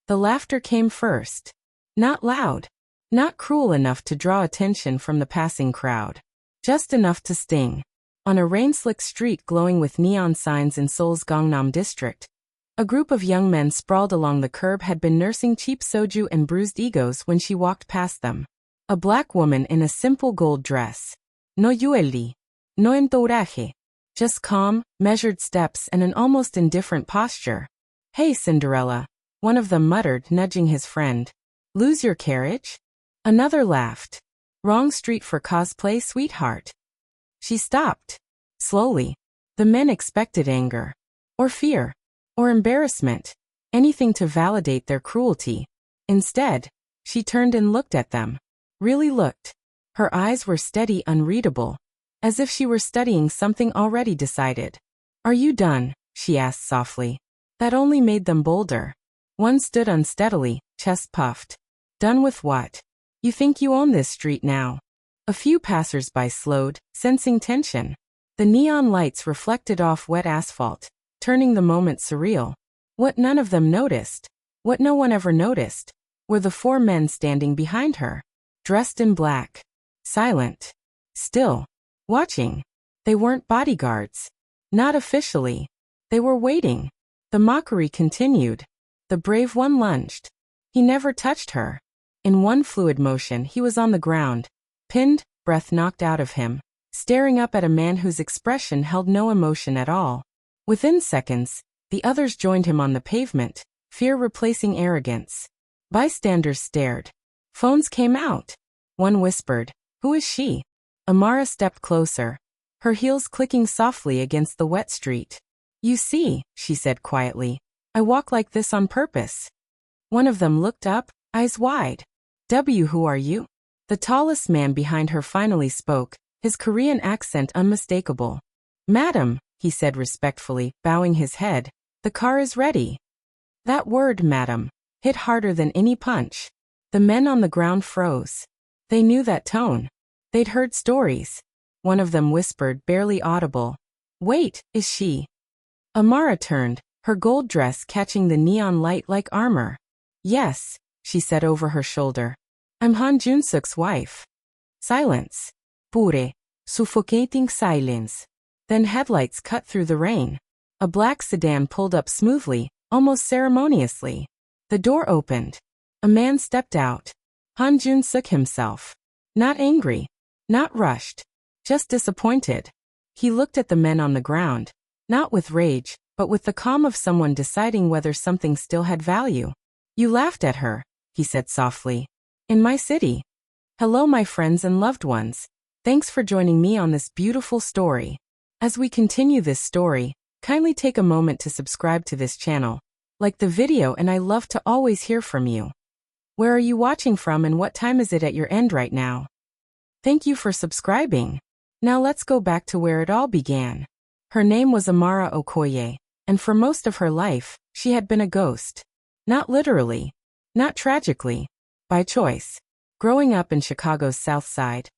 The laughter came first. Not loud. Not cruel enough to draw attention from the passing crowd. Just enough to sting. On a rain-slick street glowing with neon signs in Seoul's Gangnam district, a group of young men sprawled along the curb had been nursing cheap soju and bruised egos when she walked past them. A black woman in a simple gold dress. No yueli. No entourage. Just calm, measured steps and an almost indifferent posture. "Hey, Cinderella," one of them muttered, nudging his friend. "Lose your carriage?" Another laughed. "Wrong street for cosplay, sweetheart." She stopped. Slowly. The men expected anger. Or fear. Or embarrassment. Anything to validate their cruelty. Instead, she turned and looked at them. Really looked. Her eyes were steady, unreadable. As if she were studying something already decided. "Are you done?" she asked softly. That only made them bolder. One stood unsteadily, chest puffed. "Done with what? You think you own this street now?" A few passers-by slowed, sensing tension. The neon lights reflected off wet asphalt, turning the moment surreal. What none of them noticed, what no one ever noticed, were the four men standing behind her. Dressed in black. Silent. Still. Watching. They weren't bodyguards. Not officially. They were waiting. The mockery continued. The brave one lunged. He never touched her. In one fluid motion he was on the ground, pinned, breath knocked out of him, staring up at a man whose expression held no emotion at all. Within seconds, the others joined him on the pavement, fear replacing arrogance. Bystanders stared. Phones came out. One whispered, "Who is she?" Amara stepped closer, her heels clicking softly against the wet street. "You see," she said quietly, "I walk like this on purpose." One of them looked up, eyes wide. Who are you?" The tallest man behind her finally spoke, his Korean accent unmistakable. "Madam," he said respectfully, bowing his head, "the car is ready." That word, madam, hit harder than any punch. The men on the ground froze. They knew that tone. They'd heard stories. One of them whispered, barely audible, "Wait, is she?" Amara turned, her gold dress catching the neon light like armor. "Yes," she said over her shoulder. "I'm Han Jun-suk's wife." Silence. Pure. Suffocating silence. Then headlights cut through the rain. A black sedan pulled up smoothly, almost ceremoniously. The door opened. A man stepped out. Han Jun-suk himself. Not angry. Not rushed. Just disappointed. He looked at the men on the ground. Not with rage, but with the calm of someone deciding whether something still had value. "You laughed at her," he said softly. "In my city. Hello, my friends and loved ones. Thanks for joining me on this beautiful story. As we continue this story, kindly take a moment to subscribe to this channel, like the video, and I love to always hear from you. Where are you watching from and what time is it at your end right now? Thank you for subscribing. Now let's go back to where it all began. Her name was Amara Okoye, and for most of her life, she had been a ghost. Not literally. Not tragically. By choice. Growing up in Chicago's South Side,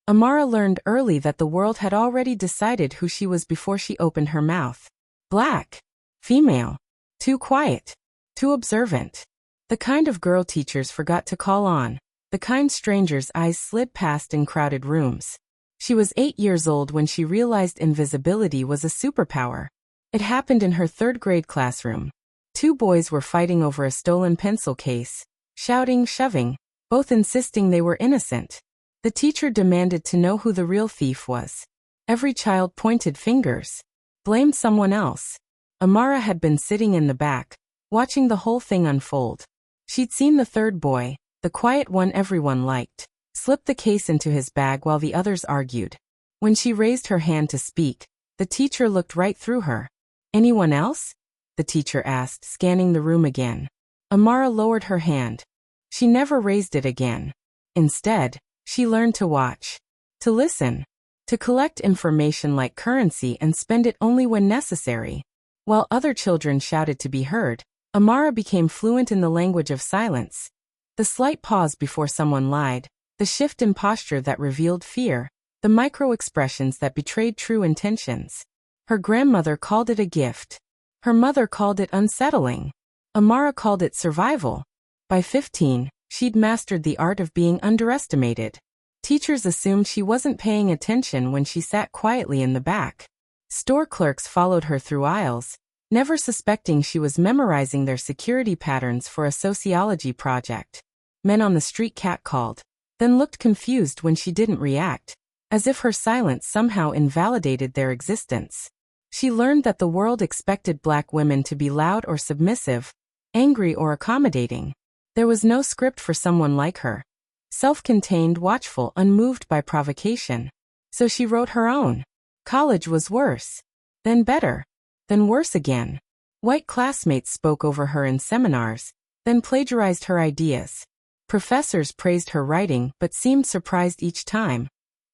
Amara learned early that the world had already decided who she was before she opened her mouth. Black. Female. Too quiet. Too observant. The kind of girl teachers forgot to call on. The kind strangers' eyes slid past in crowded rooms. She was 8 years old when she realized invisibility was a superpower. It happened in her third-grade classroom. 2 boys were fighting over a stolen pencil case, shouting, shoving, both insisting they were innocent. The teacher demanded to know who the real thief was. Every child pointed fingers, blamed someone else. Amara had been sitting in the back, watching the whole thing unfold. She'd seen the third boy, the quiet one everyone liked, slip the case into his bag while the others argued. When she raised her hand to speak, the teacher looked right through her. "Anyone else?" the teacher asked, scanning the room again. Amara lowered her hand. She never raised it again. Instead, she learned to watch, to listen, to collect information like currency and spend it only when necessary. While other children shouted to be heard, Amara became fluent in the language of silence. The slight pause before someone lied, the shift in posture that revealed fear, the micro-expressions that betrayed true intentions. Her grandmother called it a gift. Her mother called it unsettling. Amara called it survival. By 15, she'd mastered the art of being underestimated. Teachers assumed she wasn't paying attention when she sat quietly in the back. Store clerks followed her through aisles, never suspecting she was memorizing their security patterns for a sociology project. Men on the street catcalled, then looked confused when she didn't react, as if her silence somehow invalidated their existence. She learned that the world expected Black women to be loud or submissive, angry or accommodating. There was no script for someone like her. Self-contained, watchful, unmoved by provocation. So she wrote her own. College was worse. Then better. Then worse again. White classmates spoke over her in seminars, then plagiarized her ideas. Professors praised her writing but seemed surprised each time.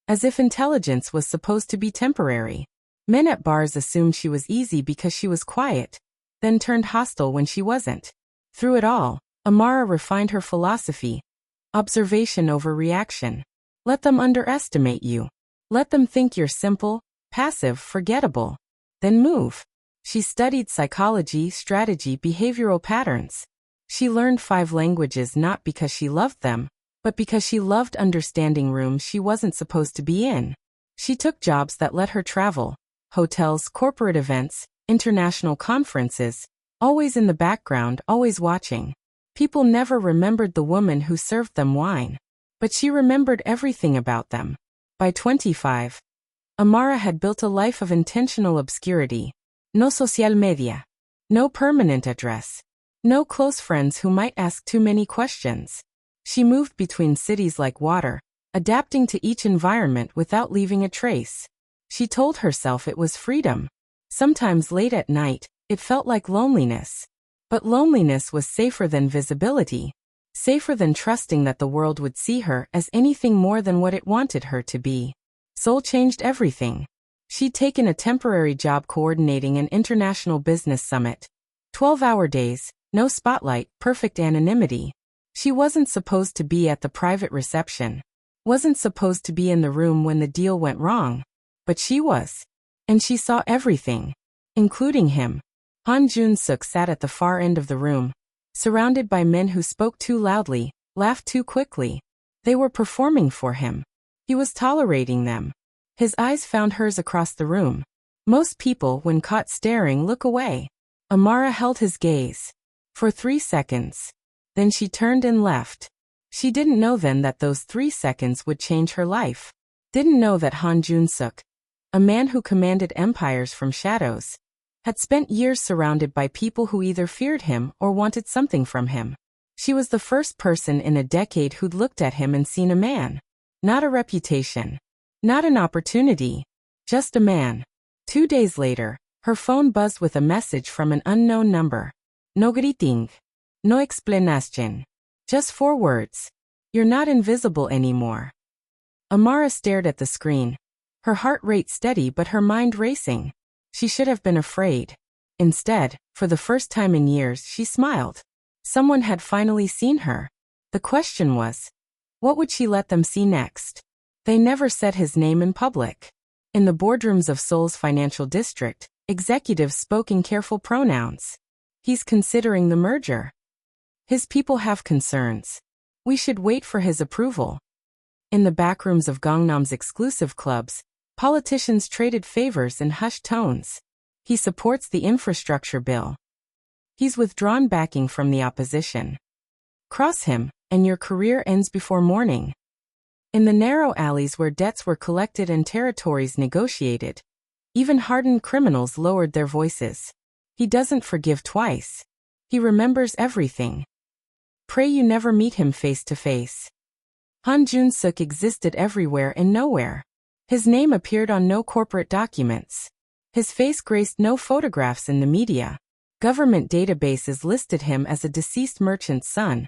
As if intelligence was supposed to be temporary. Men at bars assumed she was easy because she was quiet, then turned hostile when she wasn't. Through it all, Amara refined her philosophy. Observation over reaction. Let them underestimate you. Let them think you're simple, passive, forgettable. Then move. She studied psychology, strategy, behavioral patterns. She learned 5 languages not because she loved them, but because she loved understanding rooms she wasn't supposed to be in. She took jobs that let her travel. Hotels, corporate events, international conferences, always in the background, always watching. People never remembered the woman who served them wine. But she remembered everything about them. By 25, Amara had built a life of intentional obscurity. No social media. No permanent address. No close friends who might ask too many questions. She moved between cities like water, adapting to each environment without leaving a trace. She told herself it was freedom. Sometimes late at night, it felt like loneliness. But loneliness was safer than visibility. Safer than trusting that the world would see her as anything more than what it wanted her to be. Soul changed everything. She'd taken a temporary job coordinating an international business summit. 12-hour days, no spotlight, perfect anonymity. She wasn't supposed to be at the private reception. Wasn't supposed to be in the room when the deal went wrong. But she was. And she saw everything. Including him. Han Jun-suk sat at the far end of the room, surrounded by men who spoke too loudly, laughed too quickly. They were performing for him. He was tolerating them. His eyes found hers across the room. Most people, when caught staring, look away. Amara held his gaze. For 3 seconds. Then she turned and left. She didn't know then that those 3 seconds would change her life. Didn't know that Han Jun-suk, a man who commanded empires from shadows, had spent years surrounded by people who either feared him or wanted something from him. She was the first person in a decade who'd looked at him and seen a man. Not a reputation. Not an opportunity. Just a man. 2 days later, her phone buzzed with a message from an unknown number. No greeting. No explanation. Just 4 words. You're not invisible anymore. Amara stared at the screen. Her heart rate steady but her mind racing. She should have been afraid. Instead, for the first time in years, she smiled. Someone had finally seen her. The question was, what would she let them see next? They never said his name in public. In the boardrooms of Seoul's financial district, executives spoke in careful pronouns. He's considering the merger. His people have concerns. We should wait for his approval. In the backrooms of Gangnam's exclusive clubs, politicians traded favors in hushed tones. He supports the infrastructure bill. He's withdrawn backing from the opposition. Cross him, and your career ends before morning. In the narrow alleys where debts were collected and territories negotiated, even hardened criminals lowered their voices. He doesn't forgive twice. He remembers everything. Pray you never meet him face to face. Han Jun-suk existed everywhere and nowhere. His name appeared on no corporate documents. His face graced no photographs in the media. Government databases listed him as a deceased merchant's son.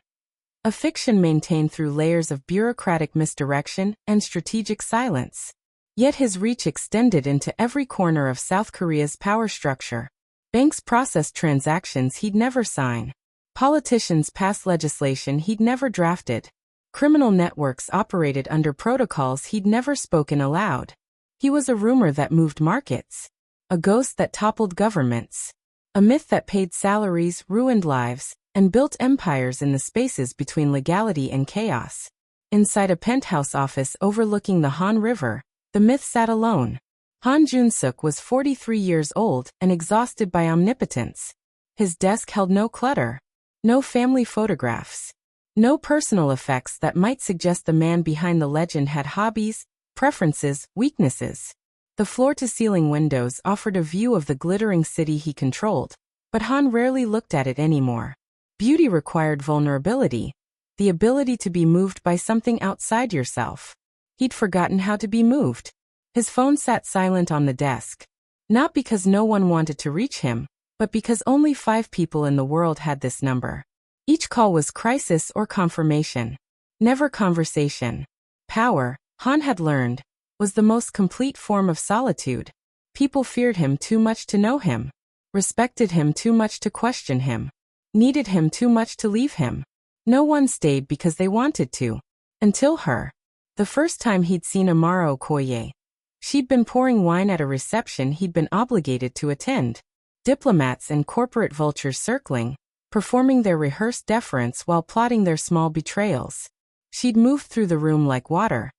A fiction maintained through layers of bureaucratic misdirection and strategic silence. Yet his reach extended into every corner of South Korea's power structure. Banks processed transactions he'd never sign. Politicians passed legislation he'd never drafted. Criminal networks operated under protocols he'd never spoken aloud. He was a rumor that moved markets. A ghost that toppled governments. A myth that paid salaries, ruined lives, and built empires in the spaces between legality and chaos. Inside a penthouse office overlooking the Han River, the myth sat alone. Han Jun-suk was 43 years old and exhausted by omnipotence. His desk held no clutter, no family photographs, no personal effects that might suggest the man behind the legend had hobbies, preferences, weaknesses. The floor-to-ceiling windows offered a view of the glittering city he controlled, but Han rarely looked at it anymore. Beauty required vulnerability, the ability to be moved by something outside yourself. He'd forgotten how to be moved. His phone sat silent on the desk. Not because no one wanted to reach him, but because only 5 people in the world had this number. Each call was crisis or confirmation. Never conversation. Power, Han had learned, was the most complete form of solitude. People feared him too much to know him, respected him too much to question him, needed him too much to leave him. No one stayed because they wanted to. Until her. The first time he'd seen afro-korean. She'd been pouring wine at a reception he'd been obligated to attend. Diplomats and corporate vultures circling, performing their rehearsed deference while plotting their small betrayals. She'd moved through the room like water.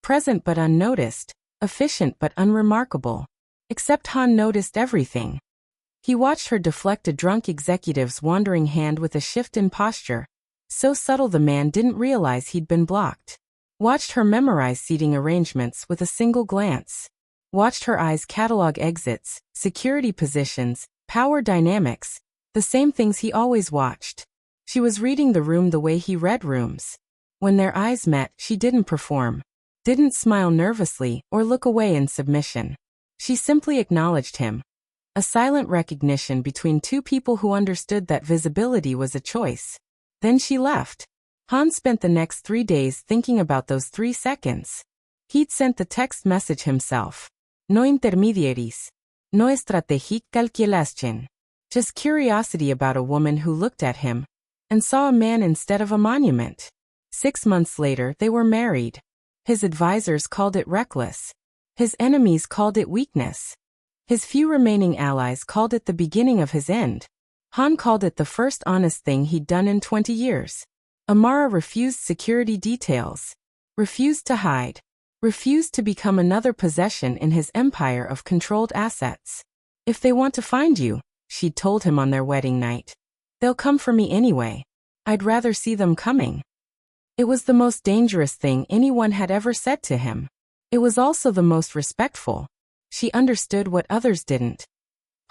Present but unnoticed, efficient but unremarkable. Except Han noticed everything. He watched her deflect a drunk executive's wandering hand with a shift in posture. So subtle the man didn't realize he'd been blocked. Watched her memorize seating arrangements with a single glance. Watched her eyes catalog exits, security positions, power dynamics, the same things he always watched. She was reading the room the way he read rooms. When their eyes met, she didn't perform, didn't smile nervously or look away in submission. She simply acknowledged him. A silent recognition between 2 people who understood that visibility was a choice. Then she left. Han spent the next 3 days thinking about those 3 seconds. He'd sent the text message himself. No intermediaries. No estrategic calculación. Just curiosity about a woman who looked at him and saw a man instead of a monument. 6 months later, they were married. His advisors called it reckless. His enemies called it weakness. His few remaining allies called it the beginning of his end. Han called it the first honest thing he'd done in 20 years. Amara refused security details, refused to hide, refused to become another possession in his empire of controlled assets. If they want to find you, she'd told him on their wedding night, they'll come for me anyway. I'd rather see them coming. It was the most dangerous thing anyone had ever said to him. It was also the most respectful. She understood what others didn't.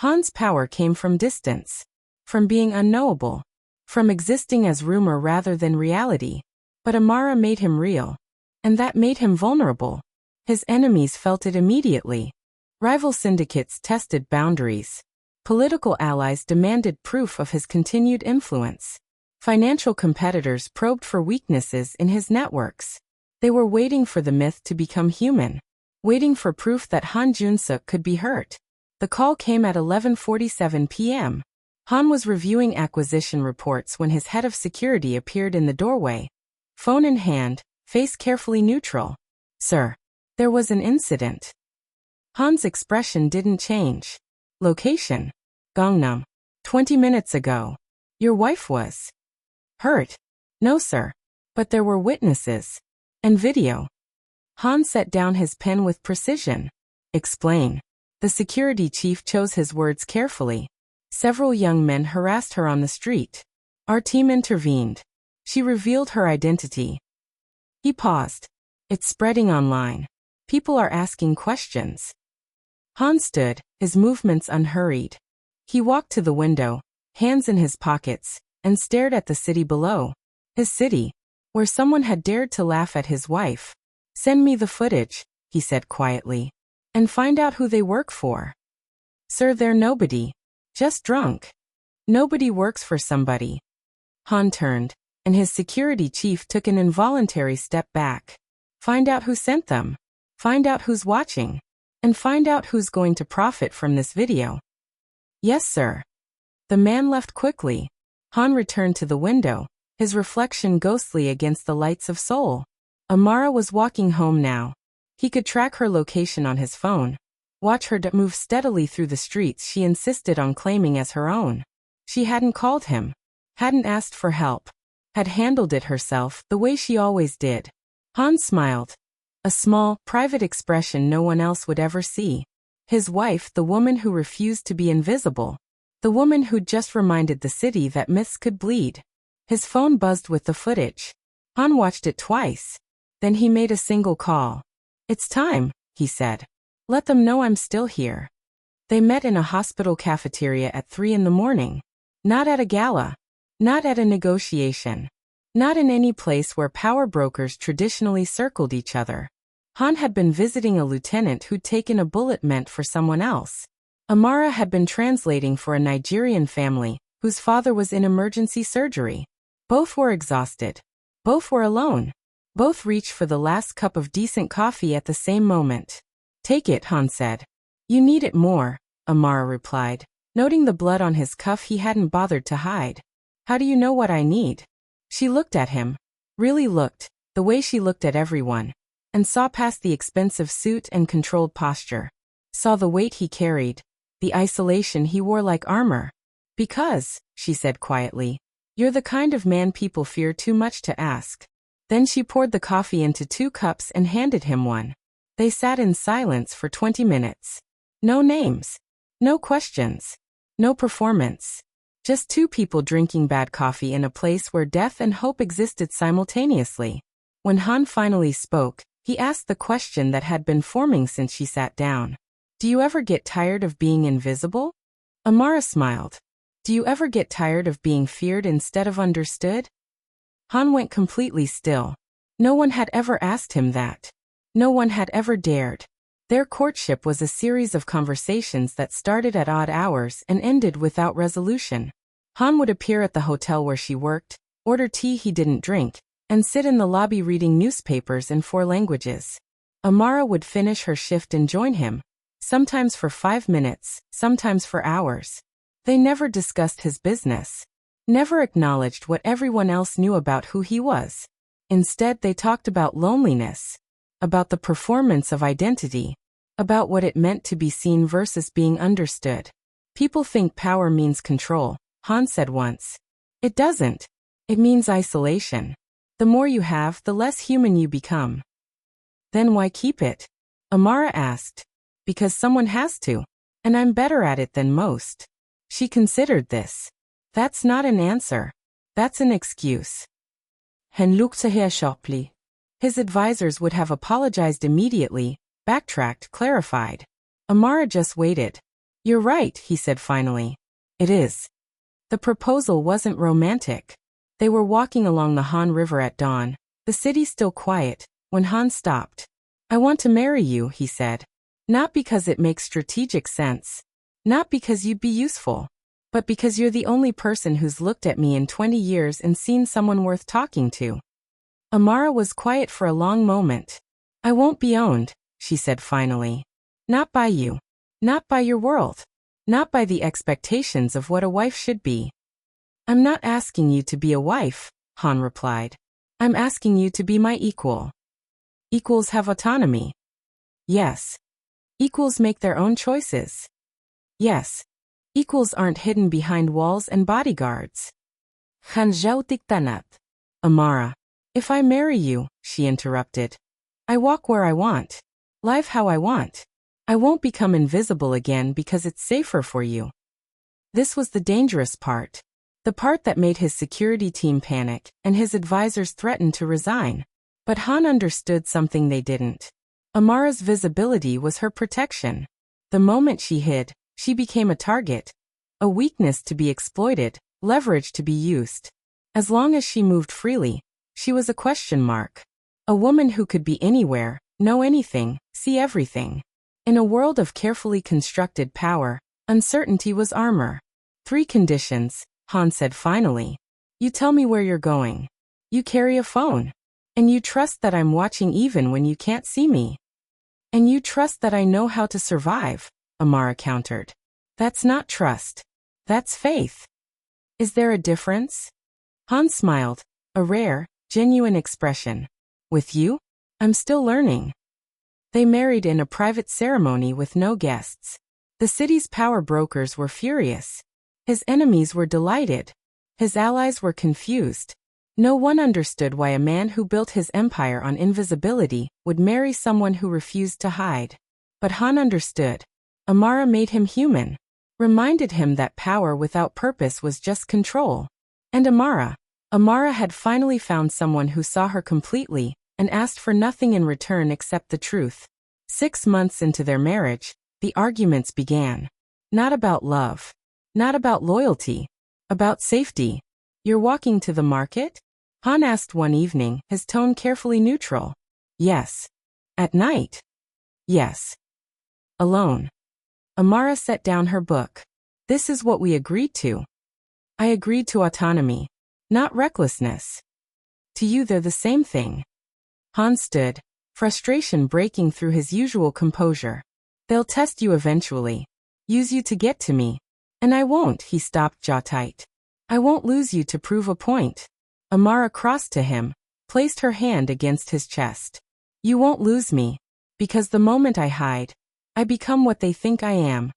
Han's power came from distance, from being unknowable, from existing as rumor rather than reality. But Amara made him real. And that made him vulnerable. His enemies felt it immediately. Rival syndicates tested boundaries. Political allies demanded proof of his continued influence. Financial competitors probed for weaknesses in his networks. They were waiting for the myth to become human. Waiting for proof that Han Jun-suk could be hurt. The call came at 11:47 p.m. Han was reviewing acquisition reports when his head of security appeared in the doorway. Phone in hand, face carefully neutral. Sir, there was an incident. Han's expression didn't change. Location? Gangnam. 20 minutes ago. Your wife was hurt? No, sir. But there were witnesses. And video. Han set down his pen with precision. Explain. The security chief chose his words carefully. Several young men harassed her on the street. Our team intervened. She revealed her identity. He paused. It's spreading online. People are asking questions. Han stood, his movements unhurried. He walked to the window, hands in his pockets, and stared at the city below. His city, where someone had dared to laugh at his wife. Send me the footage, he said quietly, and find out who they work for. Sir, they're nobody. Just drunk. Nobody works for somebody. Han turned, and his security chief took an involuntary step back. Find out who sent them. Find out who's watching. And find out who's going to profit from this video. Yes, sir. The man left quickly. Han returned to the window, his reflection ghostly against the lights of Seoul. Amara was walking home now. He could track her location on his phone. Watch her move steadily through the streets she insisted on claiming as her own. She hadn't called him, hadn't asked for help, had handled it herself the way she always did. Han smiled. A small, private expression no one else would ever see. His wife, the woman who refused to be invisible. The woman who'd just reminded the city that myths could bleed. His phone buzzed with the footage. Han watched it twice. Then he made a single call. "It's time," he said. "Let them know I'm still here." They met in a hospital cafeteria at 3 in the morning. Not at a gala. Not at a negotiation. Not in any place where power brokers traditionally circled each other. Han had been visiting a lieutenant who'd taken a bullet meant for someone else. Amara had been translating for a Nigerian family, whose father was in emergency surgery. Both were exhausted. Both were alone. Both reached for the last cup of decent coffee at the same moment. "Take it," Han said. "You need it more," Amara replied, noting the blood on his cuff he hadn't bothered to hide. "How do you know what I need?" She looked at him. Really looked, the way she looked at everyone. And saw past the expensive suit and controlled posture. Saw the weight he carried. The isolation he wore like armor. "Because," she said quietly, "you're the kind of man people fear too much to ask." Then she poured the coffee into 2 cups and handed him one. They sat in silence for 20 minutes. No names. No questions. No performance. Just 2 people drinking bad coffee in a place where death and hope existed simultaneously. When Han finally spoke, he asked the question that had been forming since she sat down. "Do you ever get tired of being invisible?" Amara smiled. "Do you ever get tired of being feared instead of understood?" Han went completely still. No one had ever asked him that. No one had ever dared. Their courtship was a series of conversations that started at odd hours and ended without resolution. Han would appear at the hotel where she worked, order tea he didn't drink, and sit in the lobby reading newspapers in 4 languages. Amara would finish her shift and join him, sometimes for 5 minutes, sometimes for hours. They never discussed his business. Never acknowledged what everyone else knew about who he was. Instead, they talked about loneliness. About the performance of identity. About what it meant to be seen versus being understood. "People think power means control," Han said once. "It doesn't. It means isolation. The more you have, the less human you become." "Then why keep it?" Amara asked. "Because someone has to. And I'm better at it than most." She considered this. That's not an answer. That's an excuse. Han looked her sharply. His advisors would have apologized immediately, backtracked, clarified. Amara just waited. "You're right," he said finally. "It is." The proposal wasn't romantic. They were walking along the Han River at dawn, the city still quiet, when Han stopped. "I want to marry you," he said. "Not because it makes strategic sense. Not because you'd be useful. But because you're the only person who's looked at me in 20 years and seen someone worth talking to." Amara was quiet for a long moment. "I won't be owned," she said finally. "Not by you. Not by your world. Not by the expectations of what a wife should be." "I'm not asking you to be a wife," Han replied. "I'm asking you to be my equal." Equals have autonomy. Yes. Equals make their own choices. Yes. Equals aren't hidden behind walls and bodyguards. Hanjautik tanat. Amara. "If I marry you," she interrupted, "I walk where I want. Live how I want. I won't become invisible again because it's safer for you." This was the dangerous part. The part that made his security team panic and his advisors threaten to resign. But Han understood something they didn't. Amara's visibility was her protection. The moment she hid, she became a target. A weakness to be exploited, leverage to be used. As long as she moved freely, she was a question mark. A woman who could be anywhere, know anything, see everything. In a world of carefully constructed power, uncertainty was armor. 3 conditions, Han said finally. You tell me where you're going. You carry a phone. And you trust that I'm watching even when you can't see me. And you trust that I know how to survive, Amara countered. That's not trust. That's faith. Is there a difference? Han smiled, a rare, genuine expression. With you? I'm still learning. They married in a private ceremony with no guests. The city's power brokers were furious. His enemies were delighted. His allies were confused. No one understood why a man who built his empire on invisibility would marry someone who refused to hide. But Han understood. Amara made him human, reminded him that power without purpose was just control. And Amara had finally found someone who saw her completely and asked for nothing in return except the truth. 6 months into their marriage, the arguments began. Not about love. Not about loyalty. About safety. "You're walking to the market?" Han asked one evening, his tone carefully neutral. "Yes." "At night?" "Yes." "Alone?" Amara set down her book. "This is what we agreed to." "I agreed to autonomy. Not recklessness." "To you they're the same thing." Han stood, frustration breaking through his usual composure. "They'll test you eventually. Use you to get to me. And I won't," he stopped, jaw tight. "I won't lose you to prove a point." Amara crossed to him, placed her hand against his chest. "You won't lose me. Because the moment I hide, I become what they think I am.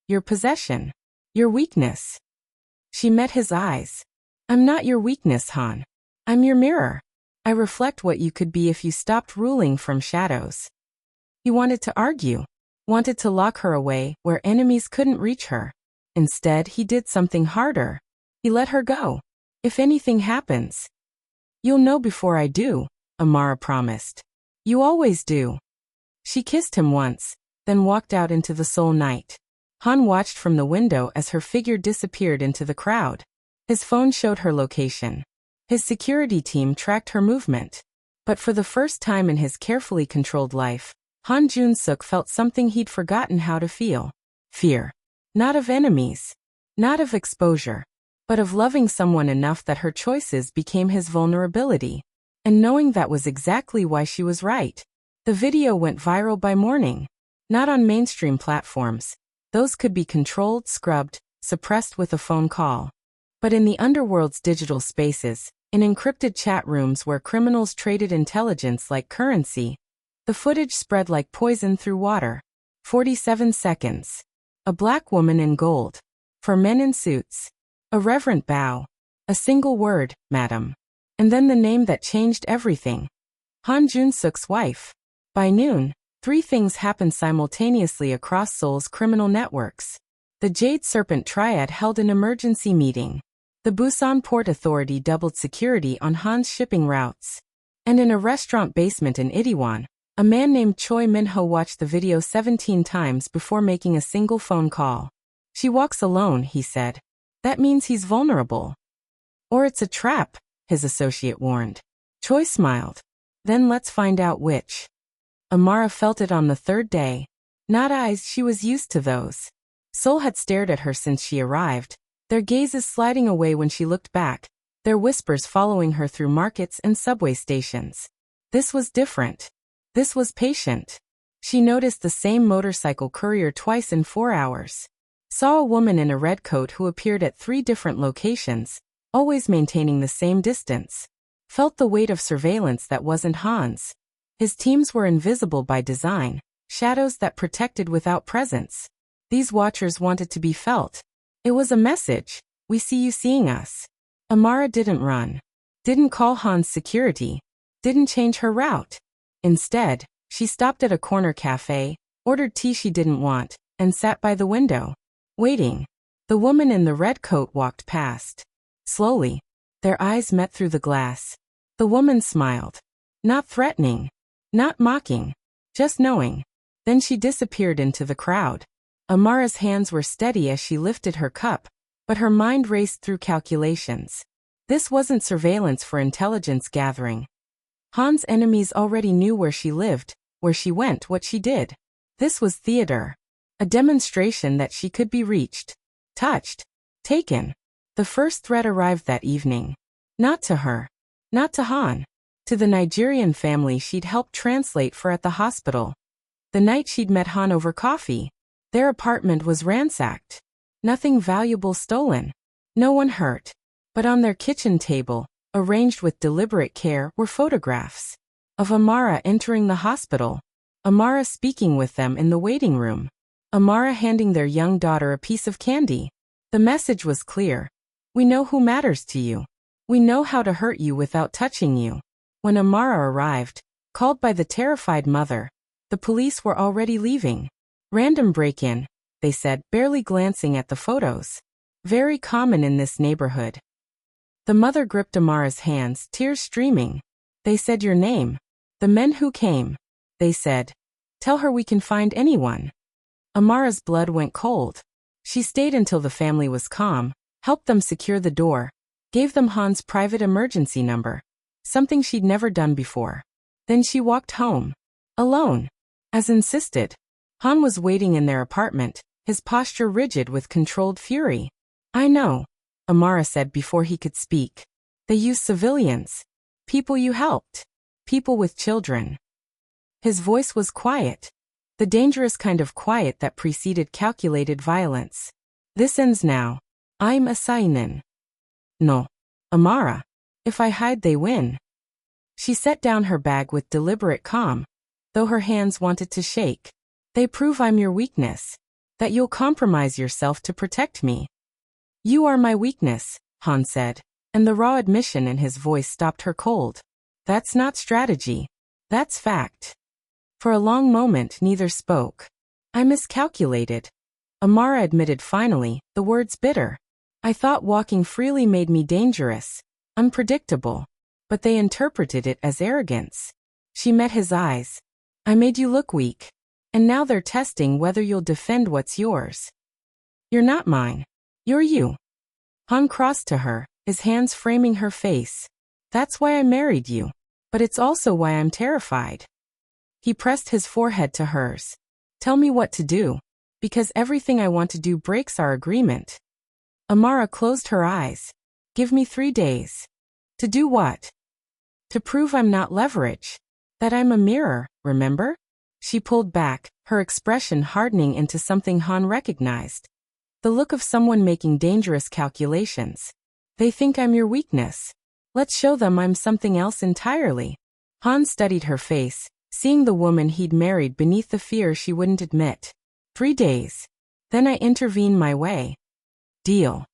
Your possession. Your weakness." She met his eyes. "I'm not your weakness, Han. I'm your mirror. I reflect what you could be if you stopped ruling from shadows." He wanted to argue, wanted to lock her away where enemies couldn't reach her. Instead, he did something harder. He let her go. "If anything happens, you'll know before I do," Amara promised. "You always do." She kissed him once, then walked out into the soul night. Han watched from the window as her figure disappeared into the crowd. His phone showed her location. His security team tracked her movement. But for the first time in his carefully controlled life, Han Jun-suk felt something he'd forgotten how to feel. Fear. Not of enemies. Not of exposure. But of loving someone enough that her choices became his vulnerability. And knowing that was exactly why she was right. The video went viral by morning. Not on mainstream platforms. Those could be controlled, scrubbed, suppressed with a phone call. But in the underworld's digital spaces, in encrypted chat rooms where criminals traded intelligence like currency, the footage spread like poison through water. 47 seconds. A black woman in gold. For men in suits. A reverent bow. A single word, madam. And then the name that changed everything. Han Jun-suk's wife. By noon, 3 things happened simultaneously across Seoul's criminal networks. The Jade Serpent Triad held an emergency meeting. The Busan Port Authority doubled security on Han's shipping routes. And in a restaurant basement in Itaewon, a man named Choi Min-ho watched the video 17 times before making a single phone call. "She walks alone," he said. "That means he's vulnerable." "Or it's a trap," his associate warned. Choi smiled. "Then let's find out which." Amara felt it on the 3rd day. Not eyes, she was used to those. Seoul had stared at her since she arrived, their gazes sliding away when she looked back, their whispers following her through markets and subway stations. This was different. This was patient. She noticed the same motorcycle courier twice in 4 hours. Saw a woman in a red coat who appeared at 3 different locations, always maintaining the same distance. Felt the weight of surveillance that wasn't Han's. His teams were invisible by design, shadows that protected without presence. These watchers wanted to be felt. It was a message. "We see you seeing us." Amara didn't run. Didn't call Han's security. Didn't change her route. Instead, she stopped at a corner cafe, ordered tea she didn't want, and sat by the window. Waiting. The woman in the red coat walked past. Slowly. Their eyes met through the glass. The woman smiled. Not threatening. Not mocking. Just knowing. Then she disappeared into the crowd. Amara's hands were steady as she lifted her cup, but her mind raced through calculations. This wasn't surveillance for intelligence gathering. Han's enemies already knew where she lived, where she went, what she did. This was theater. A demonstration that she could be reached, touched, taken. The first threat arrived that evening. Not to her. Not to Han. To the Nigerian family she'd helped translate for at the hospital. The night she'd met Han over coffee. Their apartment was ransacked. Nothing valuable stolen. No one hurt. But on their kitchen table, arranged with deliberate care, were photographs of Amara entering the hospital. Amara speaking with them in the waiting room. Amara handing their young daughter a piece of candy. The message was clear. We know who matters to you. We know how to hurt you without touching you. When Amara arrived, called by the terrified mother, the police were already leaving. Random break-in, they said, barely glancing at the photos. Very common in this neighborhood. The mother gripped Amara's hands, tears streaming. They said your name. The men who came. They said, tell her we can find anyone. Amara's blood went cold. She stayed until the family was calm, helped them secure the door, gave them Han's private emergency number, something she'd never done before. Then she walked home. Alone. As insisted. Han was waiting in their apartment, his posture rigid with controlled fury. I know, Amara said before he could speak. They use civilians. People you helped. People with children. His voice was quiet. The dangerous kind of quiet that preceded calculated violence. This ends now. I'm a seinen. No. Amara. If I hide they win. She set down her bag with deliberate calm, though her hands wanted to shake. They prove I'm your weakness. That you'll compromise yourself to protect me. You are my weakness, Han said, and the raw admission in his voice stopped her cold. That's not strategy. That's fact. For a long moment neither spoke. I miscalculated. Amara admitted finally, the words bitter. I thought walking freely made me dangerous, unpredictable, but they interpreted it as arrogance. She met his eyes. I made you look weak, and now they're testing whether you'll defend what's yours. You're not mine. You're you. Han crossed to her, his hands framing her face. That's why I married you, but it's also why I'm terrified. He pressed his forehead to hers. Tell me what to do, because everything I want to do breaks our agreement. Amara closed her eyes. Give me 3 days. To do what? To prove I'm not leverage. That I'm a mirror, remember? She pulled back, her expression hardening into something Han recognized. The look of someone making dangerous calculations. They think I'm your weakness. Let's show them I'm something else entirely. Han studied her face, seeing the woman he'd married beneath the fear she wouldn't admit. 3 days. Then I intervene my way. Deal.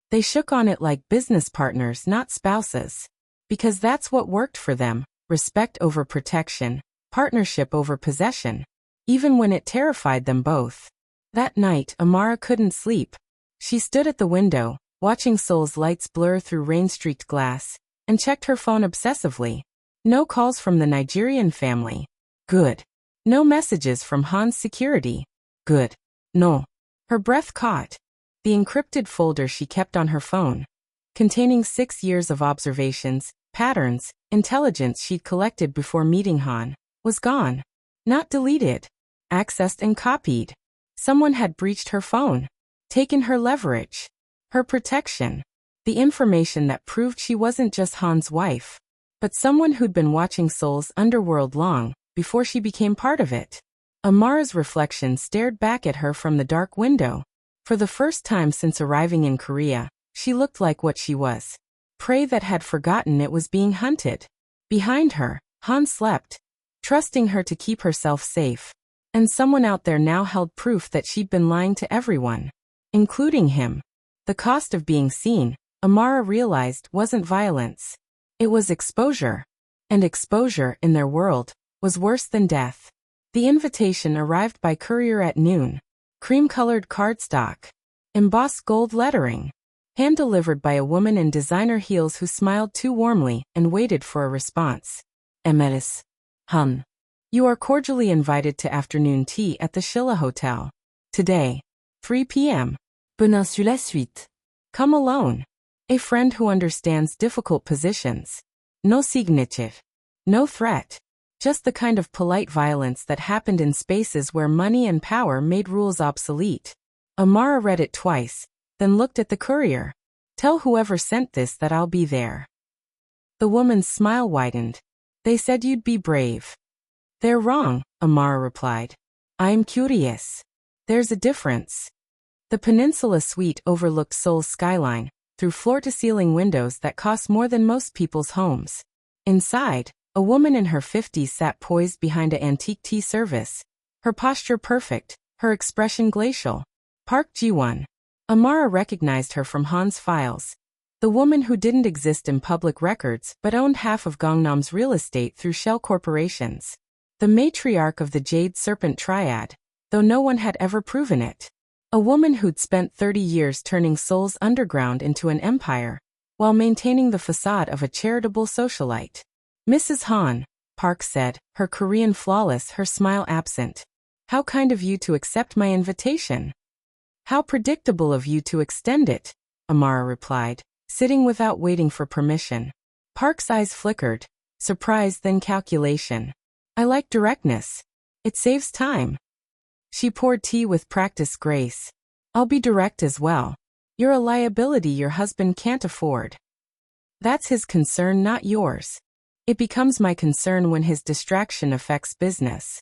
They shook on it like business partners, not spouses. Because that's what worked for them, respect over protection, partnership over possession. Even when it terrified them both. That night, Amara couldn't sleep. She stood at the window, watching Seoul's lights blur through rain-streaked glass, and checked her phone obsessively. No calls from the Nigerian family. Good. No messages from Han's security. Good. No. Her breath caught. The encrypted folder she kept on her phone, containing 6 years of observations, patterns, intelligence she'd collected before meeting Han, was gone. Not deleted. Accessed and copied. Someone had breached her phone. Taken her leverage. Her protection. The information that proved she wasn't just Han's wife, but someone who'd been watching Seoul's underworld long before she became part of it. Amara's reflection stared back at her from the dark window. For the first time since arriving in Korea, she looked like what she was. Prey that had forgotten it was being hunted. Behind her, Han slept, trusting her to keep herself safe. And someone out there now held proof that she'd been lying to everyone, including him. The cost of being seen, Amara realized, wasn't violence. It was exposure. And exposure, in their world, was worse than death. The invitation arrived by courier at noon. Cream-colored cardstock. Embossed gold lettering. Hand-delivered by a woman in designer heels who smiled too warmly and waited for a response. Emelis. Han. You are cordially invited to afternoon tea at the Shilla Hotel. Today. 3 p.m. Peninsula Suite. Come alone. A friend who understands difficult positions. No signature. No threat. Just the kind of polite violence that happened in spaces where money and power made rules obsolete. Amara read it twice, then looked at the courier. Tell whoever sent this that I'll be there. The woman's smile widened. They said you'd be brave. They're wrong, Amara replied. I'm curious. There's a difference. The Peninsula Suite overlooked Seoul's skyline, through floor-to-ceiling windows that cost more than most people's homes. Inside, A woman in her 50s sat poised behind an antique tea service, her posture perfect, her expression glacial. Park Ji-won. Amara recognized her from Han's files. The woman who didn't exist in public records but owned half of Gangnam's real estate through shell corporations. The matriarch of the Jade Serpent Triad, though no one had ever proven it. A woman who'd spent 30 years turning Seoul's underground into an empire, while maintaining the facade of a charitable socialite. Mrs. Han, Park said, her Korean flawless, her smile absent. How kind of you to accept my invitation. How predictable of you to extend it, Amara replied, sitting without waiting for permission. Park's eyes flickered, surprise then calculation. I like directness. It saves time. She poured tea with practiced grace. I'll be direct as well. You're a liability your husband can't afford. That's his concern, not yours. It becomes my concern when his distraction affects business.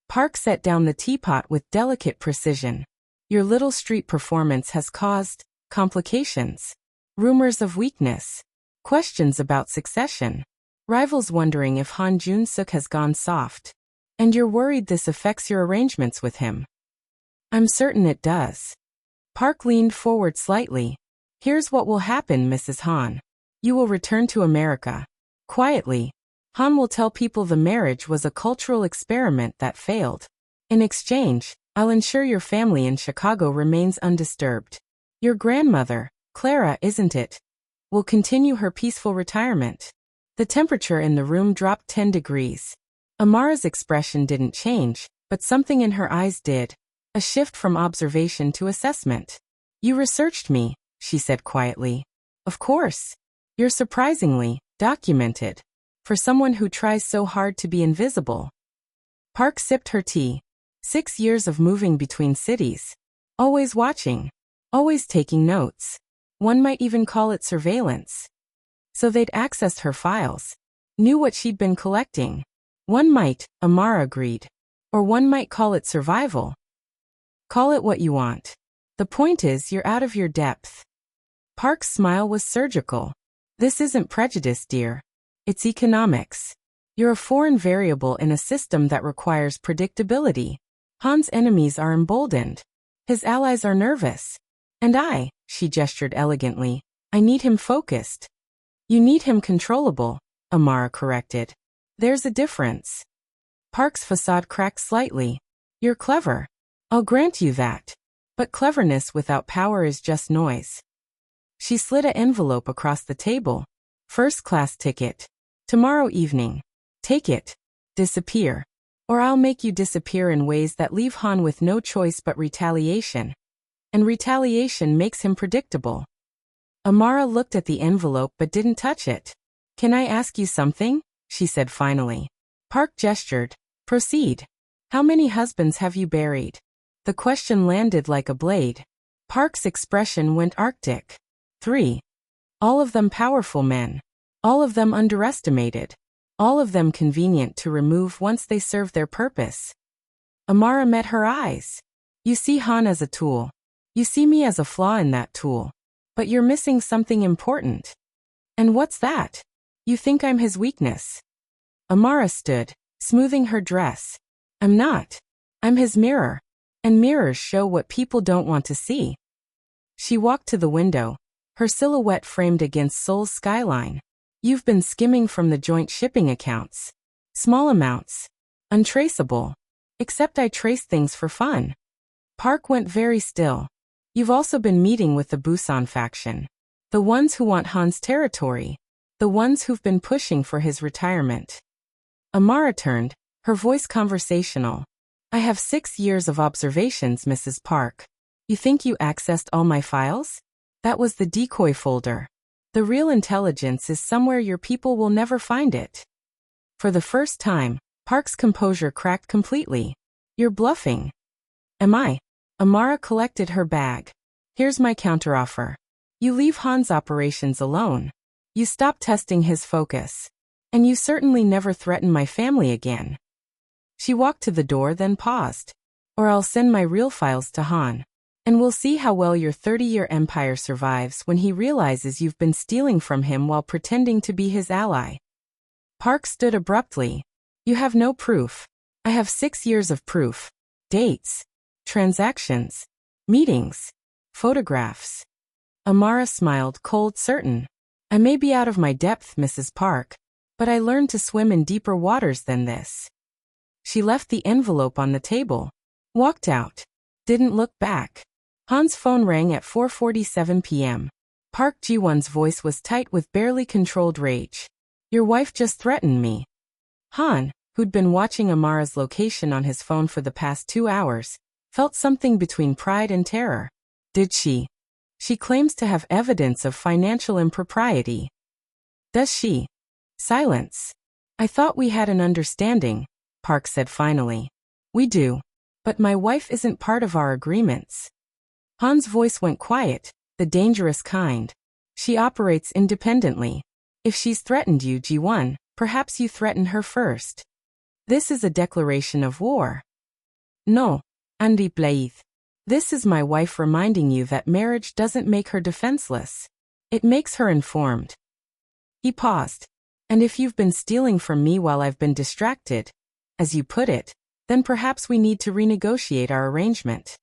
Park set down the teapot with delicate precision. Your little street performance has caused complications. Rumors of weakness. Questions about succession. Rivals wondering if Han Jun-suk has gone soft. And you're worried this affects your arrangements with him. I'm certain it does. Park leaned forward slightly. Here's what will happen, Mrs. Han. You will return to America. Quietly, Han will tell people the marriage was a cultural experiment that failed. In exchange, I'll ensure your family in Chicago remains undisturbed. Your grandmother, Clara, isn't it? Will continue her peaceful retirement. The temperature in the room dropped 10 degrees. Amara's expression didn't change, but something in her eyes did. A shift from observation to assessment. You researched me, she said quietly. Of course. You're surprisingly documented. For someone who tries so hard to be invisible. Park sipped her tea. 6 years of moving between cities. Always watching. Always taking notes. One might even call it surveillance. So they'd accessed her files. Knew what she'd been collecting. One might, Amara agreed. Or one might call it survival. Call it what you want. The point is you're out of your depth. Park's smile was surgical. This isn't prejudice, dear. It's economics. You're a foreign variable in a system that requires predictability. Han's enemies are emboldened. His allies are nervous. And she gestured elegantly, I need him focused. You need him controllable, Amara corrected. There's a difference. Park's facade cracked slightly. You're clever. I'll grant you that. But cleverness without power is just noise. She slid an envelope across the table. First-class ticket. Tomorrow evening. Take it. Disappear. Or I'll make you disappear in ways that leave Han with no choice but retaliation. And retaliation makes him predictable. Amara looked at the envelope but didn't touch it. Can I ask you something? She said finally. Park gestured. Proceed. How many husbands have you buried? The question landed like a blade. Park's expression went arctic. 3. All of them powerful men. All of them underestimated. All of them convenient to remove once they serve their purpose. Amara met her eyes. You see Han as a tool. You see me as a flaw in that tool. But you're missing something important. And what's that? You think I'm his weakness. Amara stood, smoothing her dress. I'm not. I'm his mirror. And mirrors show what people don't want to see. She walked to the window, her silhouette framed against Seoul's skyline. You've been skimming from the joint shipping accounts. Small amounts. Untraceable. Except I trace things for fun. Park went very still. You've also been meeting with the Busan faction. The ones who want Han's territory. The ones who've been pushing for his retirement. Amara turned, her voice conversational. I have 6 years of observations, Mrs. Park. You think you accessed all my files? That was the decoy folder. The real intelligence is somewhere your people will never find it. For the first time, Park's composure cracked completely. You're bluffing. Am I? Amara collected her bag. Here's my counteroffer. You leave Han's operations alone. You stop testing his focus. And you certainly never threaten my family again. She walked to the door then paused. Or I'll send my real files to Han. And we'll see how well your 30-year empire survives when he realizes you've been stealing from him while pretending to be his ally. Park stood abruptly. You have no proof. I have 6 years of proof. Dates. Transactions. Meetings. Photographs. Amara smiled, cold, certain. I may be out of my depth, Mrs. Park, but I learned to swim in deeper waters than this. She left the envelope on the table. Walked out. Didn't look back. Han's phone rang at 4:47 p.m. Park Ji-won's voice was tight with barely controlled rage. Your wife just threatened me. Han, who'd been watching Amara's location on his phone for the past 2 hours, felt something between pride and terror. Did she? She claims to have evidence of financial impropriety. Does she? Silence. I thought we had an understanding, Park said finally. We do. But my wife isn't part of our agreements. Han's voice went quiet, the dangerous kind. She operates independently. If she's threatened you, Ji-won, perhaps you threaten her first. This is a declaration of war. No, Andi Blaith. This is my wife reminding you that marriage doesn't make her defenseless. It makes her informed. He paused. And if you've been stealing from me while I've been distracted, as you put it, then perhaps we need to renegotiate our arrangement.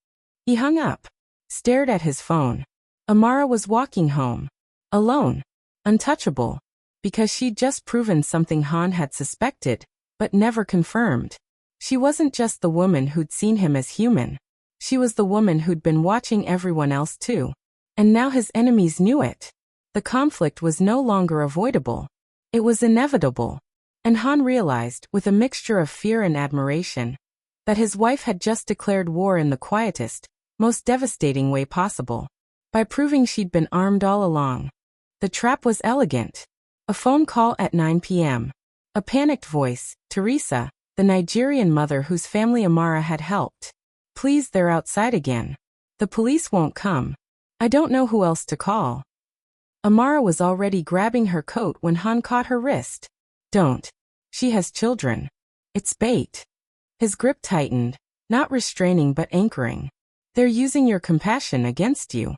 He hung up, stared at his phone. Amara was walking home. Alone. Untouchable. Because she'd just proven something Han had suspected, but never confirmed. She wasn't just the woman who'd seen him as human. She was the woman who'd been watching everyone else too. And now his enemies knew it. The conflict was no longer avoidable. It was inevitable. And Han realized, with a mixture of fear and admiration, that his wife had just declared war in the quietest, most devastating way possible. By proving she'd been armed all along. The trap was elegant. A phone call at 9 p.m. A panicked voice, Teresa, the Nigerian mother whose family Amara had helped. Please, they're outside again. The police won't come. I don't know who else to call. Amara was already grabbing her coat when Han caught her wrist. Don't. She has children. It's bait. His grip tightened, not restraining but anchoring. They're using your compassion against you.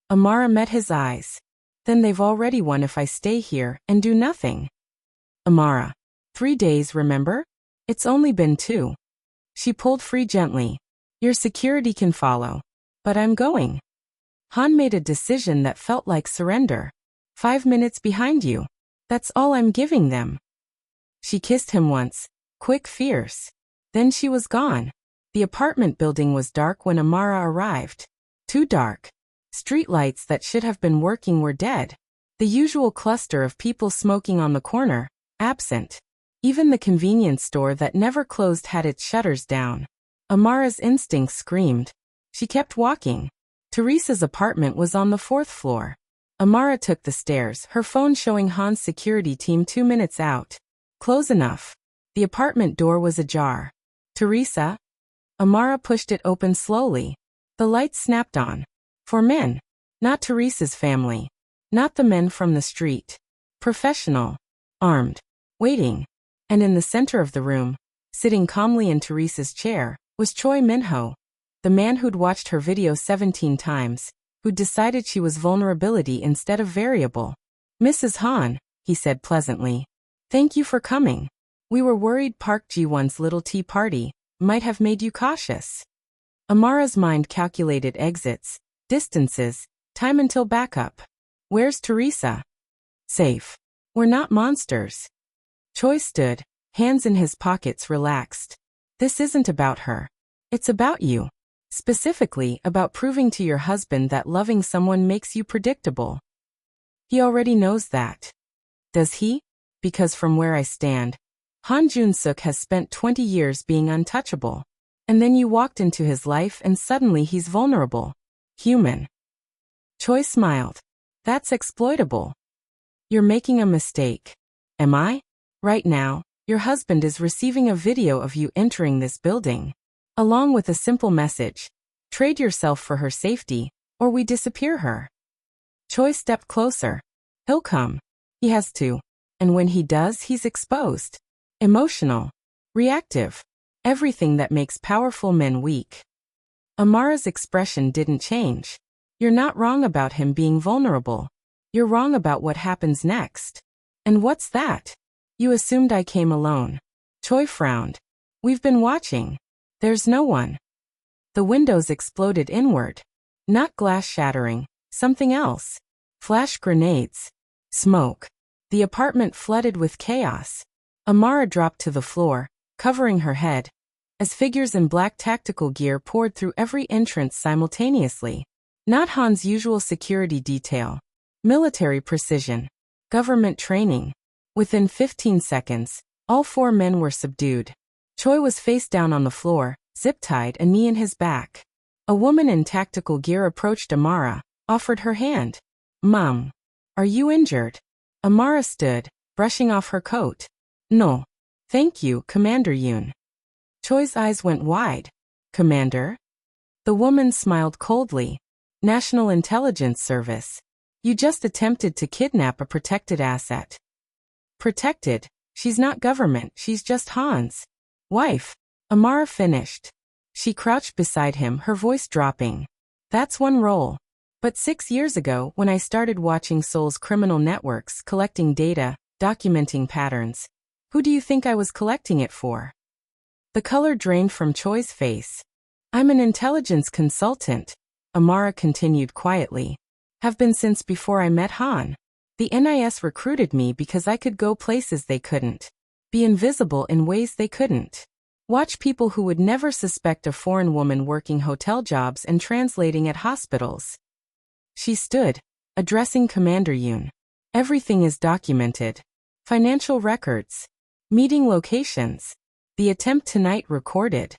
Amara met his eyes. Then they've already won if I stay here and do nothing. Amara. 3 days, remember? It's only been 2. She pulled free gently. Your security can follow. But I'm going. Han made a decision that felt like surrender. 5 minutes behind you. That's all I'm giving them. She kissed him once, quick, fierce. Then she was gone. The apartment building was dark when Amara arrived. Too dark. Streetlights that should have been working were dead. The usual cluster of people smoking on the corner, absent. Even the convenience store that never closed had its shutters down. Amara's instincts screamed. She kept walking. Teresa's apartment was on the 4th floor. Amara took the stairs, her phone showing Han's security team 2 minutes out. Close enough. The apartment door was ajar. Teresa? Amara pushed it open slowly. The lights snapped on. 4 men. Not Teresa's family. Not the men from the street. Professional. Armed. Waiting. And in the center of the room, sitting calmly in Teresa's chair, was Choi Min-ho. The man who'd watched her video 17 times, who'd decided she was vulnerability instead of variable. Mrs. Han, he said pleasantly. Thank you for coming. We were worried Park Ji-won's little tea party might have made you cautious. Amara's mind calculated exits, distances, time until backup. Where's Teresa? Safe. We're not monsters. Choi stood, hands in his pockets, relaxed. This isn't about her. It's about you. Specifically about proving to your husband that loving someone makes you predictable. He already knows that. Does he? Because from where I stand, Han Jun-suk has spent 20 years being untouchable. And then you walked into his life and suddenly he's vulnerable. Human. Choi smiled. That's exploitable. You're making a mistake. Am I? Right now, your husband is receiving a video of you entering this building. Along with a simple message. Trade yourself for her safety, or we disappear her. Choi stepped closer. He'll come. He has to. And when he does, he's exposed. Emotional. Reactive. Everything that makes powerful men weak. Amara's expression didn't change. You're not wrong about him being vulnerable. You're wrong about what happens next. And what's that? You assumed I came alone. Choi frowned. We've been watching. There's no one. The windows exploded inward. Not glass shattering, something else. Flash grenades. Smoke. The apartment flooded with chaos. Amara dropped to the floor, covering her head, as figures in black tactical gear poured through every entrance simultaneously. Not Han's usual security detail. Military precision. Government training. Within 15 seconds, all 4 men were subdued. Choi was face down on the floor, zip-tied, a knee in his back. A woman in tactical gear approached Amara, offered her hand. Mom, are you injured? Amara stood, brushing off her coat. No. Thank you, Commander Yoon. Choi's eyes went wide. Commander? The woman smiled coldly. National Intelligence Service. You just attempted to kidnap a protected asset. Protected? She's not government, she's just Han's wife. Amara finished. She crouched beside him, her voice dropping. That's one role. But 6 years ago, when I started watching Seoul's criminal networks, collecting data, documenting patterns, who do you think I was collecting it for? The color drained from Choi's face. I'm an intelligence consultant, Amara continued quietly. Have been since before I met Han. The NIS recruited me because I could go places they couldn't. Be invisible in ways they couldn't. Watch people who would never suspect a foreign woman working hotel jobs and translating at hospitals. She stood, addressing Commander Yoon. Everything is documented. Financial records. Meeting locations. The attempt tonight recorded.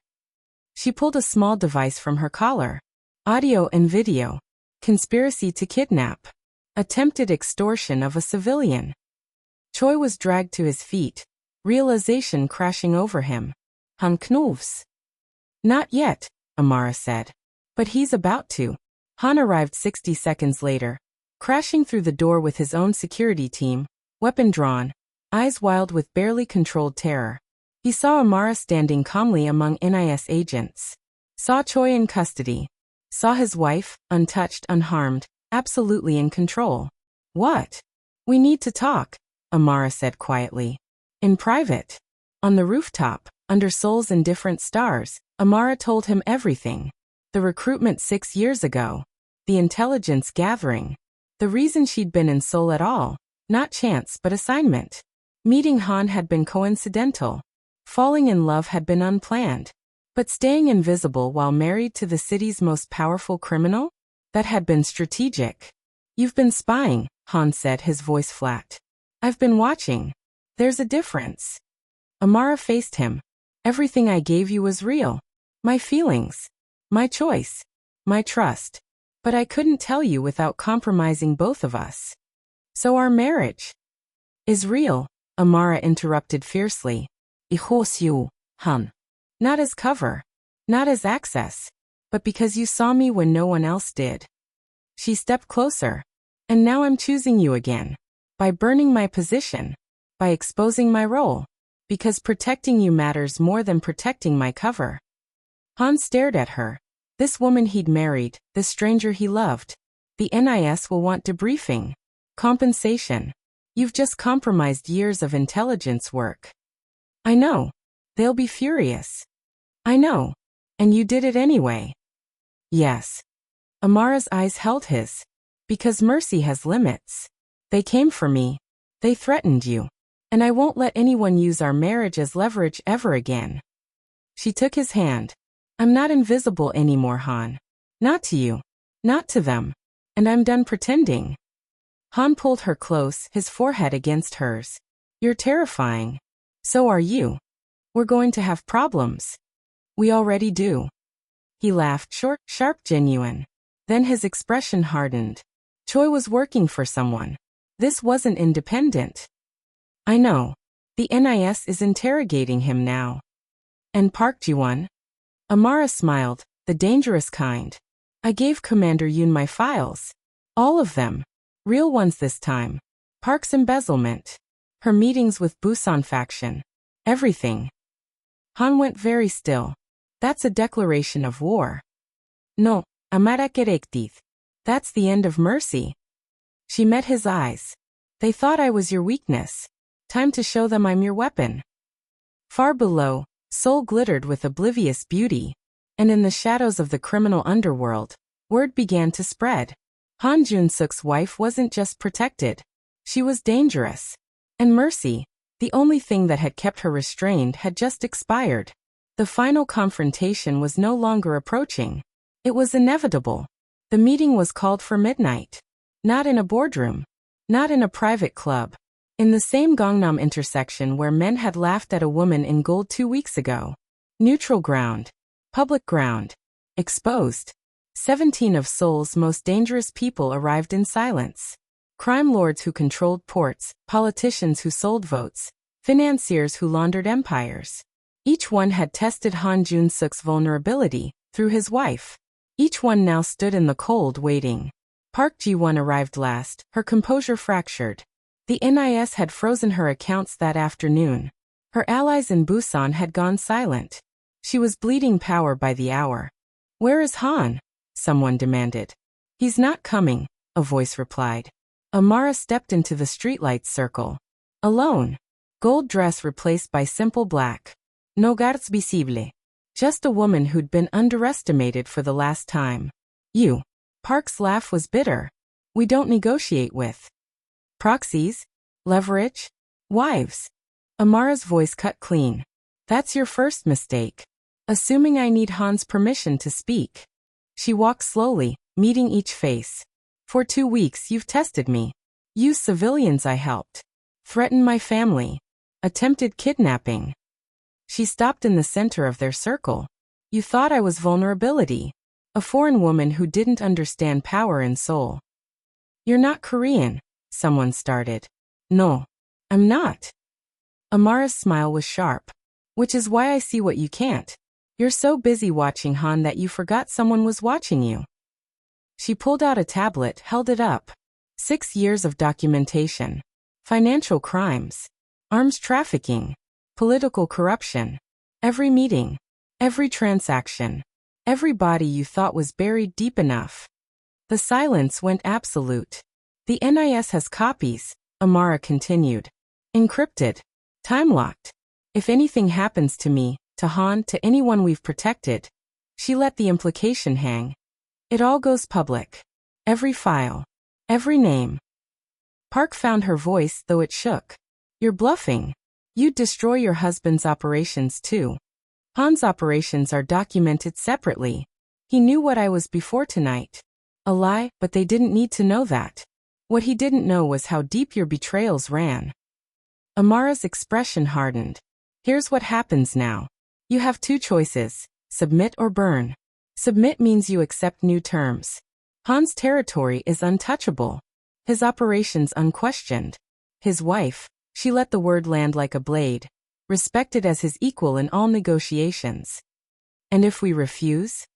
She pulled a small device from her collar. Audio and video. Conspiracy to kidnap. Attempted extortion of a civilian. Choi was dragged to his feet, realization crashing over him. Han Knulfs. Not yet, Amara said. But he's about to. Han arrived 60 seconds later, crashing through the door with his own security team, weapon drawn, eyes wild with barely controlled terror. He saw Amara standing calmly among NIS agents. Saw Choi in custody. Saw his wife, untouched, unharmed, absolutely in control. What? We need to talk, Amara said quietly. In private. On the rooftop, under Seoul's indifferent stars, Amara told him everything. The recruitment 6 years ago. The intelligence gathering. The reason she'd been in Seoul at all. Not chance but assignment. Meeting Han had been coincidental. Falling in love had been unplanned. But staying invisible while married to the city's most powerful criminal? That had been strategic. You've been spying, Han said, his voice flat. I've been watching. There's a difference. Amara faced him. Everything I gave you was real. My feelings. My choice. My trust. But I couldn't tell you without compromising both of us. So our marriage is real, Amara interrupted fiercely. You, Han. Not as cover. Not as access. But because you saw me when no one else did. She stepped closer. And now I'm choosing you again. By burning my position. By exposing my role. Because protecting you matters more than protecting my cover. Han stared at her. This woman he'd married, this stranger he loved. The NIS will want debriefing. Compensation. You've just compromised years of intelligence work. I know. They'll be furious. I know. And you did it anyway. Yes. Amara's eyes held his. Because mercy has limits. They came for me. They threatened you. And I won't let anyone use our marriage as leverage ever again. She took his hand. I'm not invisible anymore, Han. Not to you. Not to them. And I'm done pretending. Han pulled her close, his forehead against hers. You're terrifying. So are you. We're going to have problems. We already do. He laughed, short, sharp, genuine. Then his expression hardened. Choi was working for someone. This wasn't independent. I know. The NIS is interrogating him now. And Park Ji-won? Amara smiled, the dangerous kind. I gave Commander Yoon my files. All of them. Real ones this time. Park's embezzlement. Her meetings with Busan faction. Everything. Han went very still. That's a declaration of war. No, amarakerektif. That's the end of mercy. She met his eyes. They thought I was your weakness. Time to show them I'm your weapon. Far below, Seoul glittered with oblivious beauty, and in the shadows of the criminal underworld, word began to spread. Han Jun-suk's wife wasn't just protected. She was dangerous. And mercy, the only thing that had kept her restrained, had just expired. The final confrontation was no longer approaching. It was inevitable. The meeting was called for midnight. Not in a boardroom. Not in a private club. In the same Gangnam intersection where men had laughed at a woman in gold 2 weeks ago. Neutral ground. Public ground. Exposed. 17 of Seoul's most dangerous people arrived in silence. Crime lords who controlled ports, politicians who sold votes, financiers who laundered empires. Each one had tested Han Jun-suk's vulnerability through his wife. Each one now stood in the cold waiting. Park Ji-won arrived last, her composure fractured. The NIS had frozen her accounts that afternoon. Her allies in Busan had gone silent. She was bleeding power by the hour. "Where is Han?" someone demanded. "He's not coming," a voice replied. Amara stepped into the streetlight circle. Alone. Gold dress replaced by simple black. No gardes visible. Just a woman who'd been underestimated for the last time. "You." Park's laugh was bitter. "We don't negotiate with proxies, leverage, wives." Amara's voice cut clean. "That's your first mistake. Assuming I need Han's permission to speak." She walked slowly, meeting each face. "For 2 weeks you've tested me. Used civilians I helped. Threatened my family. Attempted kidnapping." She stopped in the center of their circle. "You thought I was vulnerability. A foreign woman who didn't understand power in Seoul." "You're not Korean," someone started. "No, I'm not." Amara's smile was sharp. "Which is why I see what you can't. You're so busy watching Han that you forgot someone was watching you." She pulled out a tablet, held it up. 6 years of documentation. Financial crimes. Arms trafficking. Political corruption. Every meeting. Every transaction. Every body you thought was buried deep enough. The silence went absolute. "The NIS has copies," Amara continued. "Encrypted. Time-locked. If anything happens to me, to Han, to anyone we've protected." She let the implication hang. "It all goes public. Every file. Every name." Park found her voice, though it shook. "You're bluffing. You'd destroy your husband's operations too. Han's operations are documented separately. He knew what I was before tonight." A lie, but they didn't need to know that. What he didn't know was how deep your betrayals ran. Amara's expression hardened. "Here's what happens now. You have 2 choices, submit or burn. Submit means you accept new terms. Han's territory is untouchable. His operations unquestioned. His wife, she let the word land like a blade, respected as his equal in all negotiations. And if we refuse?"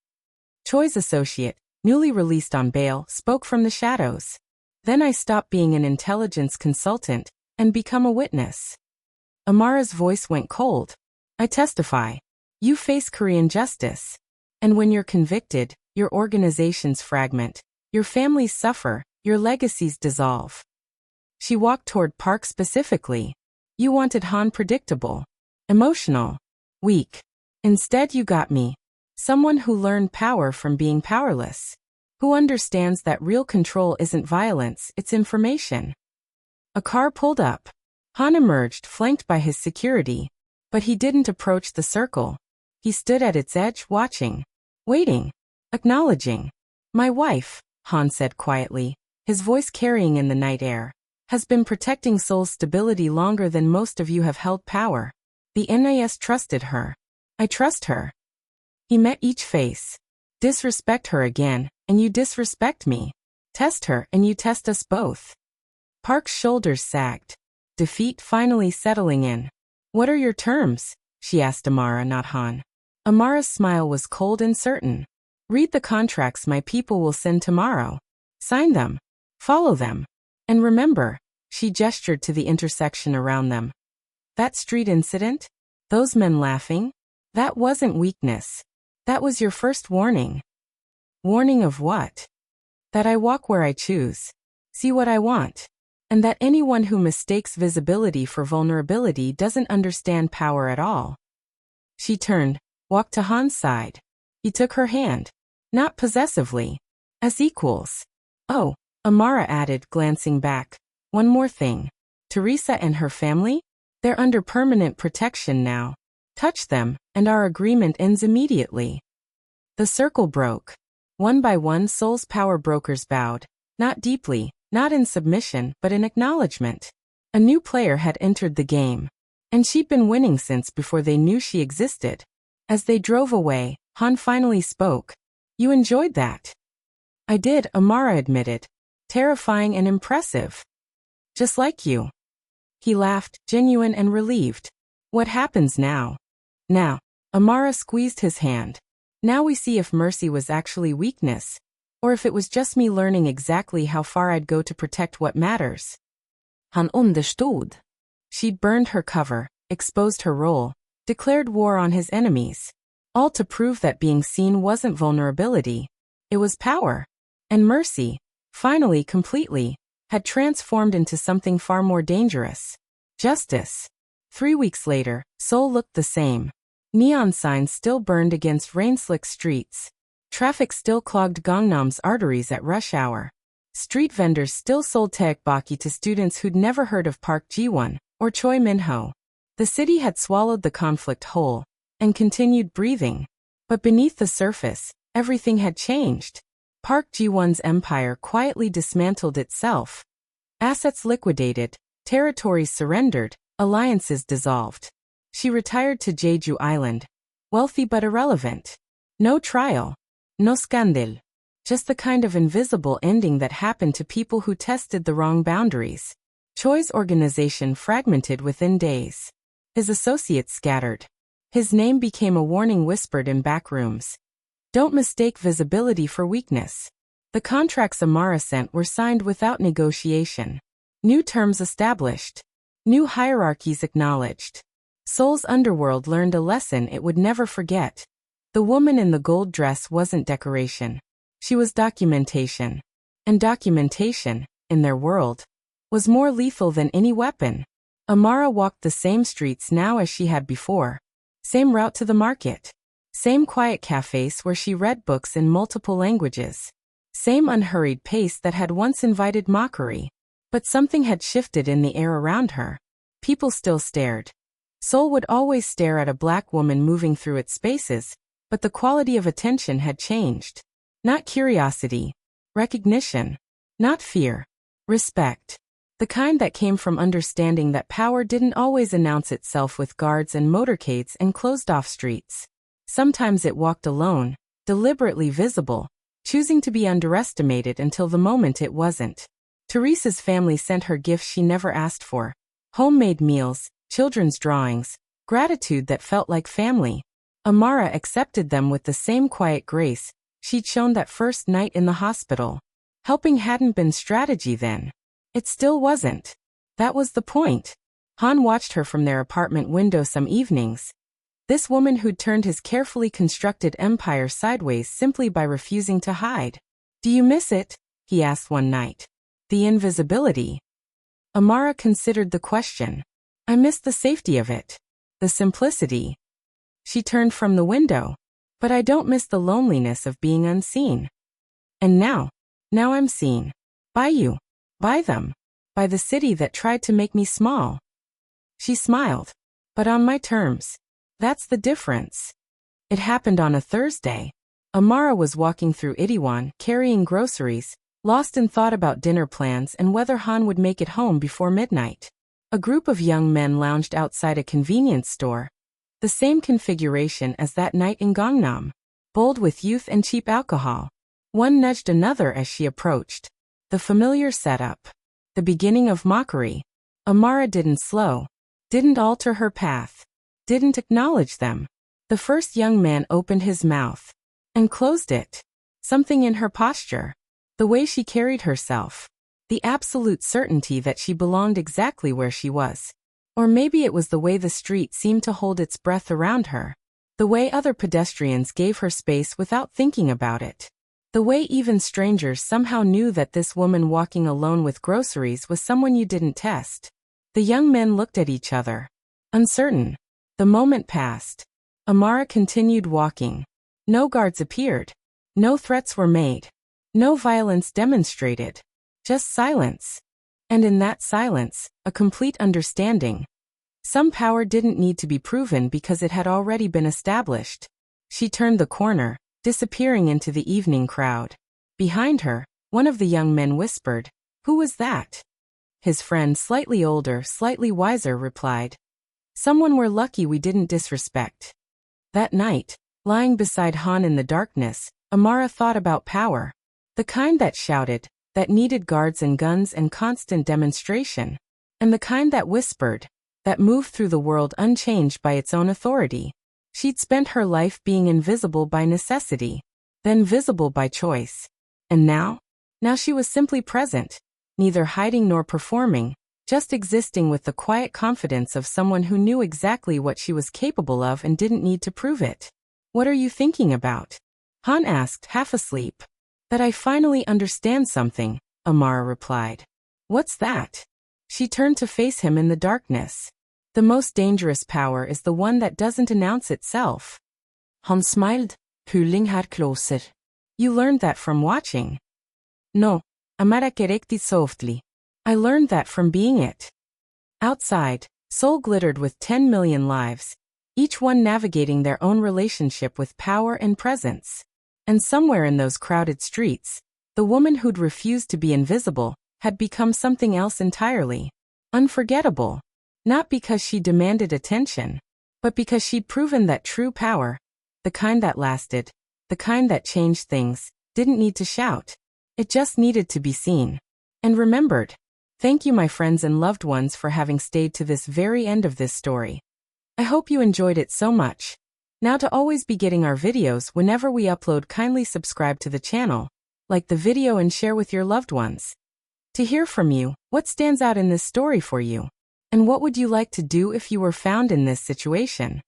Choi's associate, newly released on bail, spoke from the shadows. "Then I stop being an intelligence consultant and become a witness." Amara's voice went cold. "I testify. You face Korean justice. And when you're convicted, your organizations fragment, your families suffer, your legacies dissolve." She walked toward Park specifically. "You wanted Han predictable, emotional, weak. Instead you got me. Someone who learned power from being powerless. Who understands that real control isn't violence, it's information." A car pulled up. Han emerged, flanked by his security. But he didn't approach the circle. He stood at its edge, watching. Waiting. Acknowledging. "My wife," Han said quietly, his voice carrying in the night air, "has been protecting Seoul's stability longer than most of you have held power. The NIS trusted her. I trust her." He met each face. "Disrespect her again, and you disrespect me. Test her, and you test us both." Park's shoulders sagged. Defeat finally settling in. "What are your terms?" she asked Amara, not Han. Amara's smile was cold and certain. "Read the contracts my people will send tomorrow. Sign them. Follow them. And remember," she gestured to the intersection around them. "That street incident? Those men laughing? That wasn't weakness. That was your first warning." "Warning of what?" "That I walk where I choose. See what I want. and that anyone who mistakes visibility for vulnerability doesn't understand power at all. She turned, walked to Han's side. He took her hand, not possessively, as equals. Oh, Amara added, glancing back. One more thing. Teresa and her family? They're under permanent protection now. Touch them, and our agreement ends immediately. The circle broke. One by one Soul's power brokers bowed, not deeply, not in submission, but in acknowledgement. A new player had entered the game, and she'd been winning since before they knew she existed. As they drove away, Han finally spoke. You enjoyed that? I did, Amara admitted. Terrifying and impressive. Just like you. He laughed, genuine and relieved. What happens now? Now. Amara squeezed his hand. Now we see if mercy was actually weakness, or if it was just me learning exactly how far I'd go to protect what matters. Han understood. She'd burned her cover, exposed her role, declared war on his enemies. All to prove that being seen wasn't vulnerability. It was power. And mercy, finally completely, had transformed into something far more dangerous. Justice. 3 weeks later, Seoul looked the same. Neon signs still burned against rain-slick streets. Traffic still clogged Gangnam's arteries at rush hour. Street vendors still sold taekbaki to students who'd never heard of Park Ji-won or Choi Min-ho. The city had swallowed the conflict whole and continued breathing. But beneath the surface, everything had changed. Park Ji-won's empire quietly dismantled itself. Assets liquidated, territories surrendered, alliances dissolved. She retired to Jeju Island, wealthy but irrelevant. No trial. No scandal. Just the kind of invisible ending that happened to people who tested the wrong boundaries. Choi's organization fragmented within days. His associates scattered. His name became a warning whispered in back rooms. Don't mistake visibility for weakness. The contracts Amara sent were signed without negotiation. New terms established. New hierarchies acknowledged. Seoul's underworld learned a lesson it would never forget. The woman in the gold dress wasn't decoration. She was documentation. And documentation, in their world, was more lethal than any weapon. Amara walked the same streets now as she had before. Same route to the market. Same quiet cafes where she read books in multiple languages. Same unhurried pace that had once invited mockery. But something had shifted in the air around her. People still stared. Seoul would always stare at a black woman moving through its spaces, but the quality of attention had changed. Not curiosity. Recognition. Not fear. Respect. The kind that came from understanding that power didn't always announce itself with guards and motorcades and closed-off streets. Sometimes it walked alone, deliberately visible, choosing to be underestimated until the moment it wasn't. Teresa's family sent her gifts she never asked for. Homemade meals, children's drawings, gratitude that felt like family. Amara accepted them with the same quiet grace she'd shown that first night in the hospital. Helping hadn't been strategy then. It still wasn't. That was the point. Han watched her from their apartment window some evenings. This woman who'd turned his carefully constructed empire sideways simply by refusing to hide. Do you miss it? He asked one night. The invisibility. Amara considered the question. I miss the safety of it. The simplicity. She turned from the window. But I don't miss the loneliness of being unseen. And now I'm seen. By you. By them. By the city that tried to make me small. She smiled. But on my terms. That's the difference. It happened on a Thursday. Amara was walking through Itaewon, carrying groceries, lost in thought about dinner plans and whether Han would make it home before midnight. A group of young men lounged outside a convenience store. The same configuration as that night in Gangnam. Bold with youth and cheap alcohol. One nudged another as she approached. The familiar setup. The beginning of mockery. Amara didn't slow. Didn't alter her path. Didn't acknowledge them. The first young man opened his mouth. And closed it. Something in her posture. The way she carried herself. The absolute certainty that she belonged exactly where she was. Or maybe it was the way the street seemed to hold its breath around her. The way other pedestrians gave her space without thinking about it. The way even strangers somehow knew that this woman walking alone with groceries was someone you didn't test. The young men looked at each other, uncertain. The moment passed. Amara continued walking. No guards appeared. No threats were made. No violence demonstrated. Just silence. And in that silence, a complete understanding. Some power didn't need to be proven because it had already been established. She turned the corner, disappearing into the evening crowd. Behind her, one of the young men whispered, "Who was that?" His friend, slightly older, slightly wiser, replied, "Someone we're lucky we didn't disrespect." That night, lying beside Han in the darkness, Amara thought about power. The kind that shouted, that needed guards and guns and constant demonstration. And the kind that whispered, that moved through the world unchanged by its own authority. She'd spent her life being invisible by necessity, then visible by choice. And now? Now she was simply present, neither hiding nor performing, just existing with the quiet confidence of someone who knew exactly what she was capable of and didn't need to prove it. "What are you thinking about?" Han asked, half asleep. "That I finally understand something," Amara replied. "What's that?" She turned to face him in the darkness. "The most dangerous power is the one that doesn't announce itself." Han smiled, pulling her closer. "You learned that from watching?" "No, Amara corrected softly. I learned that from being it." Outside, Seoul glittered with 10 million lives, each one navigating their own relationship with power and presence. And somewhere in those crowded streets, the woman who'd refused to be invisible had become something else entirely. Unforgettable. Not because she demanded attention, but because she'd proven that true power, the kind that lasted, the kind that changed things, didn't need to shout. It just needed to be seen. And remembered. Thank you, my friends and loved ones, for having stayed to this very end of this story. I hope you enjoyed it so much. Now, to always be getting our videos whenever we upload, kindly subscribe to the channel, like the video and share with your loved ones. To hear from you, what stands out in this story for you? And what would you like to do if you were found in this situation?